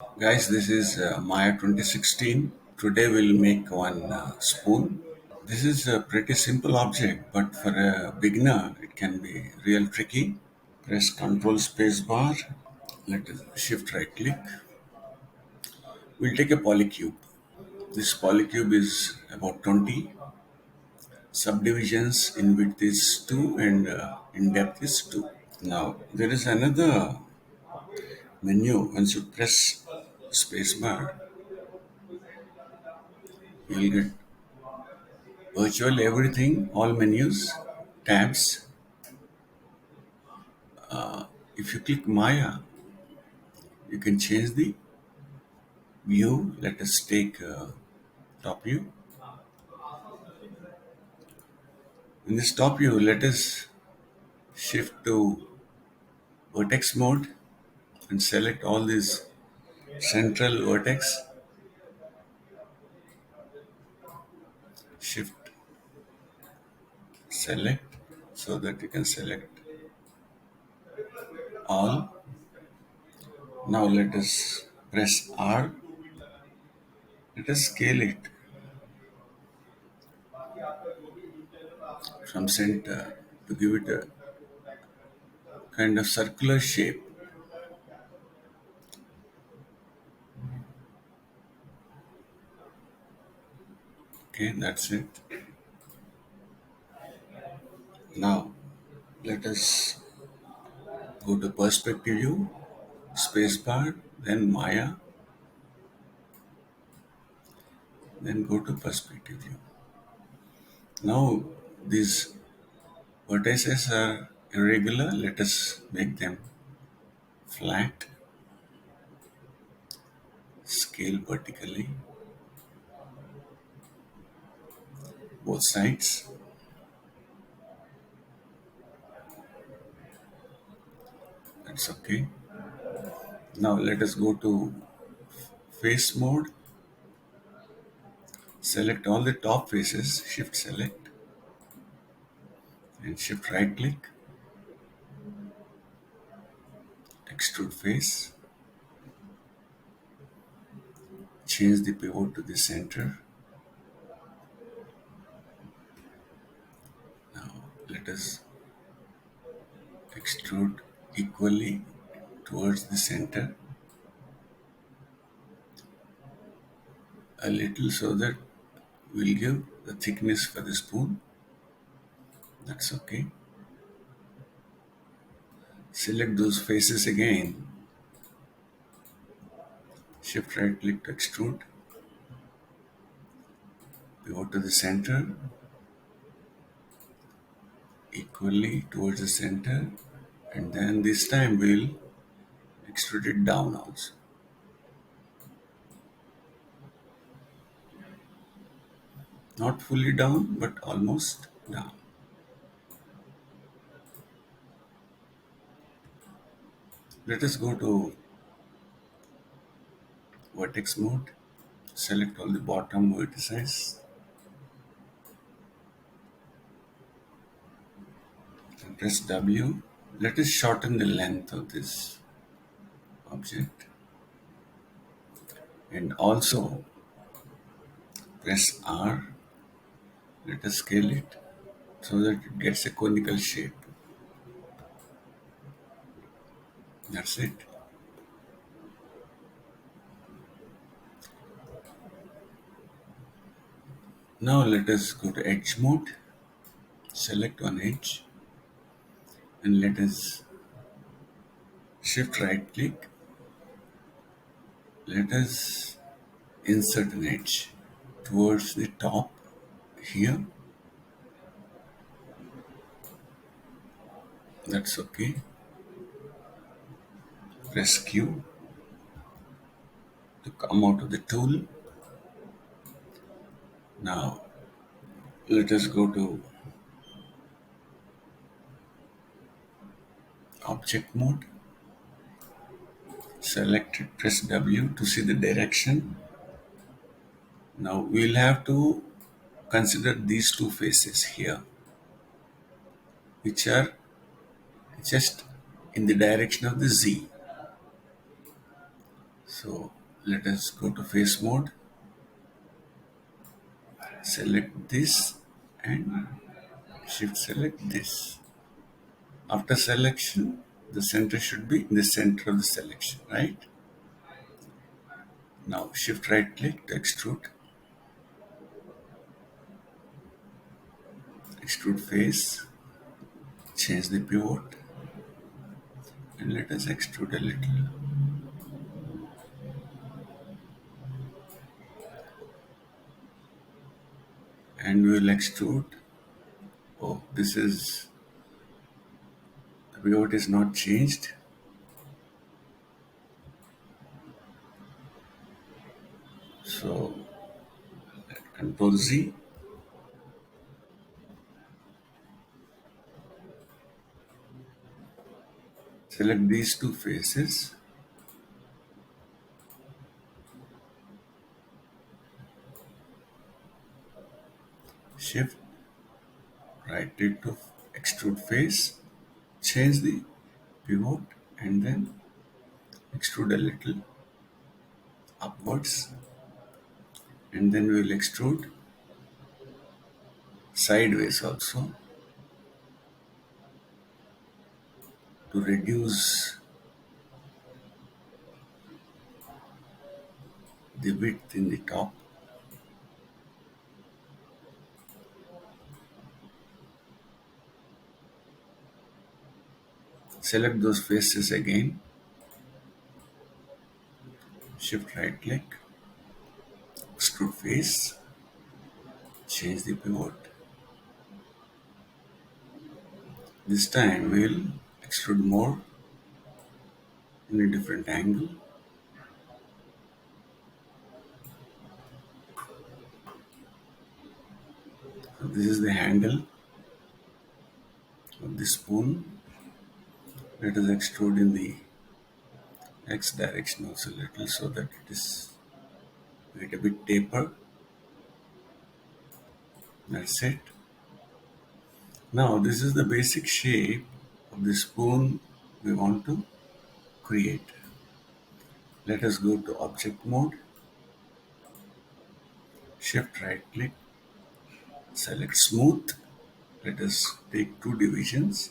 Guys, this is Maya 2016. Today we'll make one spoon. This is a pretty simple object, but for a beginner, it can be real tricky. Press Ctrl Space Bar. Let us shift right click. We'll take a polycube. This polycube is about 20. Subdivisions in width is 2 and in depth is 2. Now, there is another menu. Once you press spacebar, you'll get virtual everything, all menus, tabs. If you click Maya, you can change the view. Let us take top view. In this top view, let us shift to vertex mode and select all these central vertex. Shift select so that you can select all. Now let us press R. Let us scale it from center to give it a kind of circular shape. Okay, that's it. Now let us go to perspective view, spacebar, then Maya, then go to perspective view. Now these vertices are irregular. Let us make them flat, scale vertically, both sides. That's okay. Now let us go to face mode. Select all the top faces, shift select and shift right click, extrude face, change the pivot to the center. Now let us extrude equally towards the center a little so that we'll give the thickness for the spoon. That's okay. Select those faces again. Shift right click to extrude. Pivot to the center equally towards the center, and then this time we'll extrude it down also. Not fully down, but almost down. Let us go to vertex mode. Select all the bottom vertices and press W. Let us shorten the length of this object and also press R. Let us scale it so that it gets a conical shape. That's it. Now let us go to edge mode. Select one edge and let us shift right click. Let us insert an edge towards the top here. That's okay. Press Q to come out of the tool. Now let us go to object mode. Select it, press W to see the direction. Now we'll have to consider these two faces here, which are just in the direction of the Z. So let us go to face mode, select this and shift select this. After selection, the center should be in the center of the selection, right? Now shift right click to extrude, extrude face, change the pivot and let us extrude a little. And we will extrude. Oh, this is, the pivot is not changed. So Control Z, select these two faces, shift right click to extrude face, change the pivot and then extrude a little upwards, and then we will extrude sideways also to reduce the width in the top. Select those faces again, shift right click, extrude face, change the pivot. This time we will extrude more in a different angle. So this is the handle of the spoon. Let us extrude in the X direction also a little so that it is get a bit taper. That's it. Now this is the basic shape of the spoon we want to create. Let us go to object mode, shift right click, select smooth. Let us take two divisions,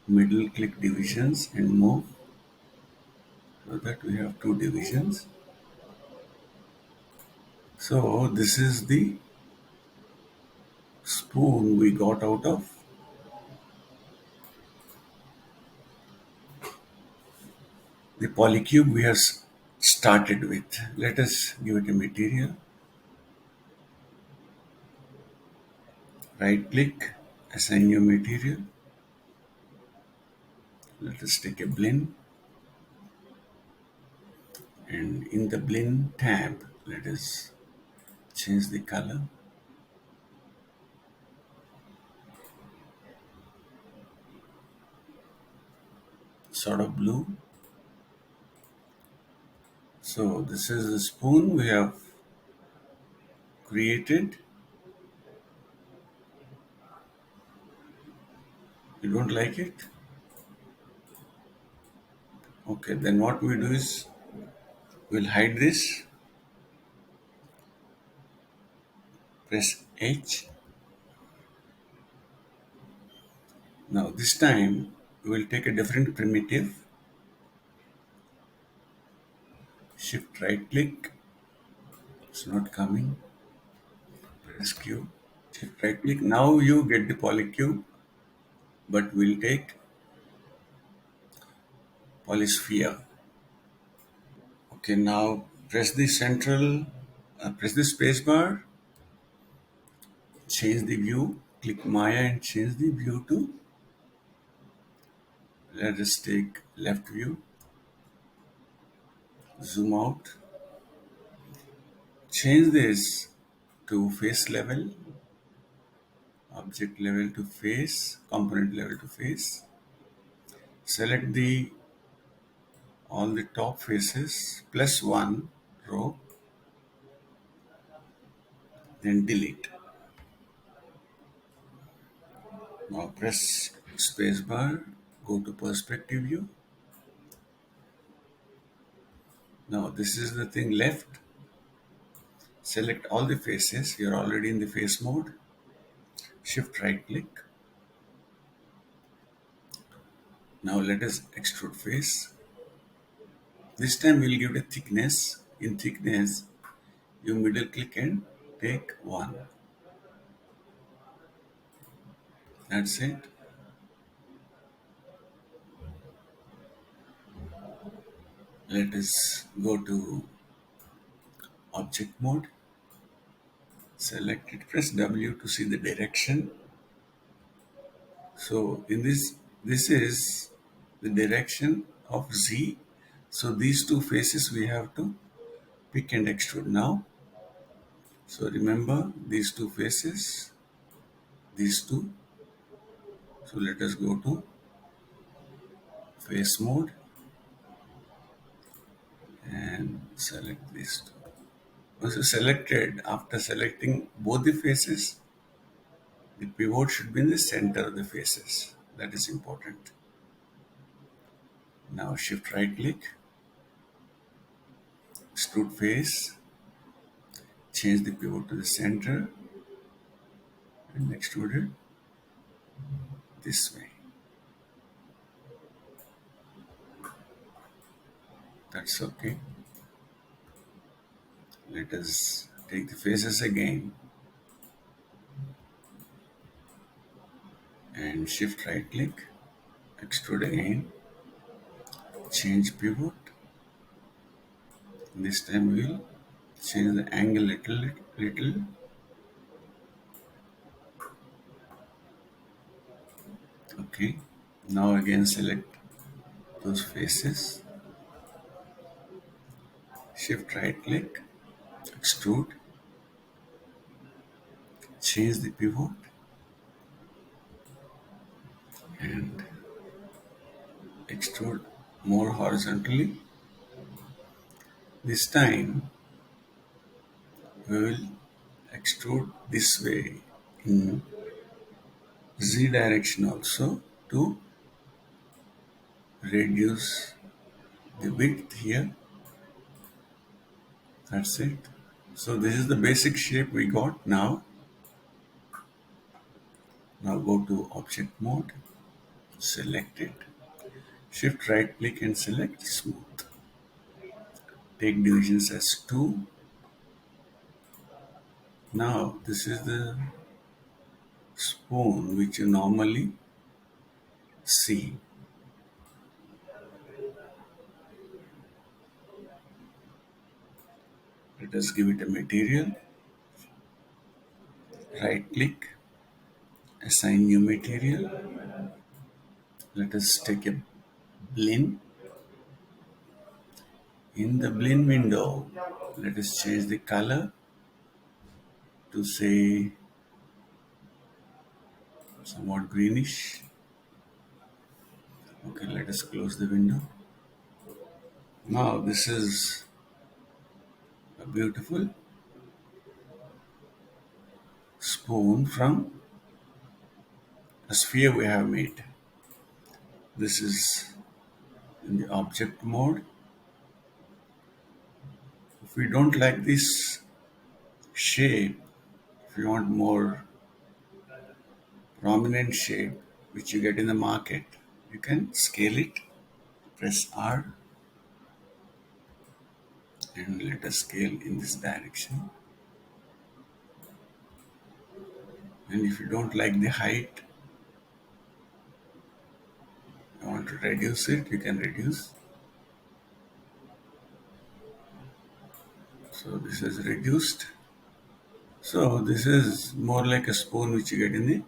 middle click divisions and move so that we have two divisions. So this is the spoon we got out of the polycube we have started with. Let us give it a material, right click, assign new material. Let us take a blend, and in the blend tab let us change the color, sort of blue. So this is the spoon we have created. You don't like it? Okay, then what we do is we'll hide this, press H. Now this time we will take a different primitive, shift right click, it's not coming, press Q, shift right click. Now you get the polycube, but we'll take polysphere. Okay, now press the central, press the space bar, change the view, click Maya and change the view to, let us take left view, zoom out, change this to face level, object level to face, component level to face, select the all the top faces plus one row, then delete. Now press spacebar, go to perspective view, Now this is the thing left. Select all the faces. You're already in the face mode. Shift right click. Now let us extrude face. This time we'll give it a thickness. In thickness, you middle click and take 1. That's it. Let us go to object mode. Select it, press W to see the direction. So in this is the direction of Z. So these two faces we have to pick and extrude now. So remember these two faces, these two. So let us go to face mode and select these two. Once you selected, after selecting both the faces, the pivot should be in the center of the faces. That is important. Now shift right click, extrude face, change the pivot to the center and extrude it this way. That's okay. Let us take the faces again and shift right click, extrude again, change pivot. This time we will change the angle little. Okay. Now again select those faces, shift right click, extrude, change the pivot and extrude more horizontally. This time we will extrude this way in Z direction also to reduce the width here. That's it. So this is the basic shape we got now. Now go to object mode, select it, shift right click and select smooth. Take divisions as 2. Now this is the spoon which you normally see. Let us give it a material, right click, assign new material. Let us take a blend. In the blend window, let us change the color to say somewhat greenish. Okay, let us close the window. Now this is a beautiful spoon from a sphere we have made. This is in the object mode. If we don't like this shape, if you want more prominent shape which you get in the market, you can scale it, press R and let us scale in this direction. And if you don't like the height, you want to reduce it, you can reduce. So this is reduced. So this is more like a spoon which you get in the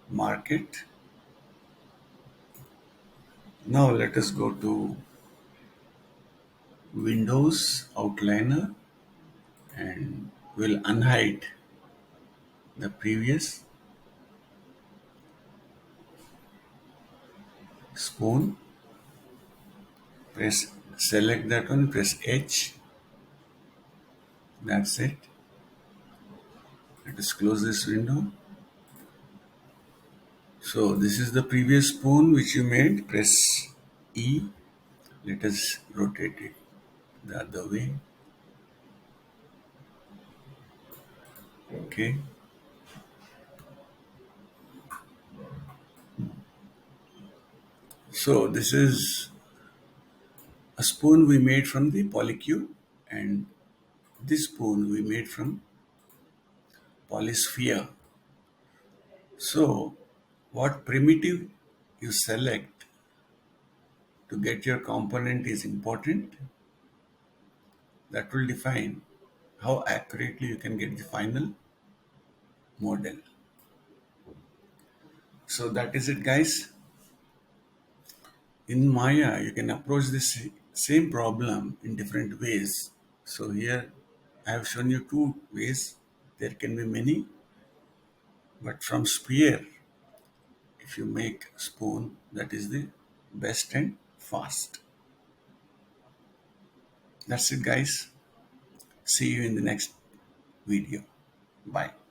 market. Now let us go to Windows Outliner and we'll unhide the previous spoon. Press select that one, press H. That's it. Let us close this window. So this is the previous spoon which you made. Press E. Let us rotate it. the other way. Okay. So this is a spoon we made from the polycube, and this spoon we made from polysphere. So what primitive you select to get your component is important. That will define how accurately you can get the final model. So that is it, guys. In Maya, you can approach this same problem in different ways. So here I have shown you two ways. There can be many, but from sphere, if you make spoon, that is the best and fast. That's it, guys. See you in the next video. Bye.